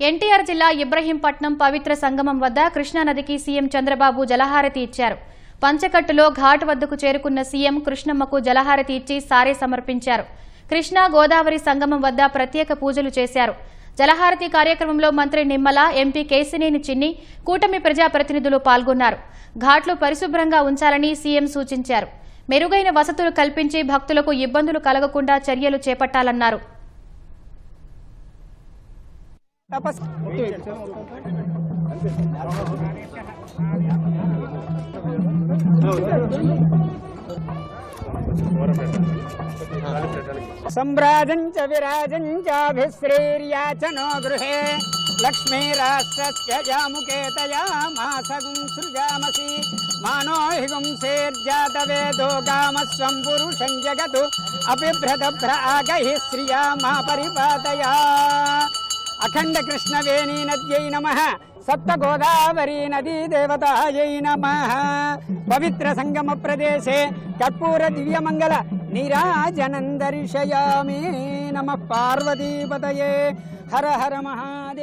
ఎన్టీఆర్ జిల్లా ఇబ్రహీంపట్నం పవిత్ర సంగమం వద్ద కృష్ణానదికి సీఎం చంద్రబాబు జలహారతి ఇచ్చారు. పంచకట్టులో ఘాట్ వద్దకు చేరుకున్న సీఎం కృష్ణమ్మకు జలహారతి ఇచ్చి సారే సమర్పించారు. కృష్ణా గోదావరి సంగమం వద్ద ప్రత్యేక పూజలు చేశారు. జలహారతి కార్యక్రమంలో మంత్రి నిమ్మల, ఎంపీ కేశినేని చిన్ని, కూటమి ప్రజాప్రతినిధులు పాల్గొన్నారు. ఘాట్లు పరిశుభ్రంగా ఉంచాలని సీఎం సూచించారు. మెరుగైన వసతులు కల్పించి భక్తులకు ఇబ్బందులు కలగకుండా చర్యలు చేపట్టాలన్నారు. సంభ్రాజంచ విరాజంచాభిశ్రీర్యాచనో గృహే లక్ష్మీరాష్ట్రస్యజాముకేతయామాసగుం సృజామసి మానో హిగుంసేర్జాతవేదో గామస్వం పురుషం జగతు అపిభ్రతభ్రాగైః శ్రియా మా పరిపాతయా. అఖండ కృష్ణవేణీ నద్యై నమః. సప్త గోదావరీ నదీ దేవతాయై నమః. పవిత్ర సంగమ ప్రదేశే కర్పూర దివ్యమంగళ నీరాజనం దర్శయామి. నమః పార్వతీపతయే. హర హర మహాదేవ.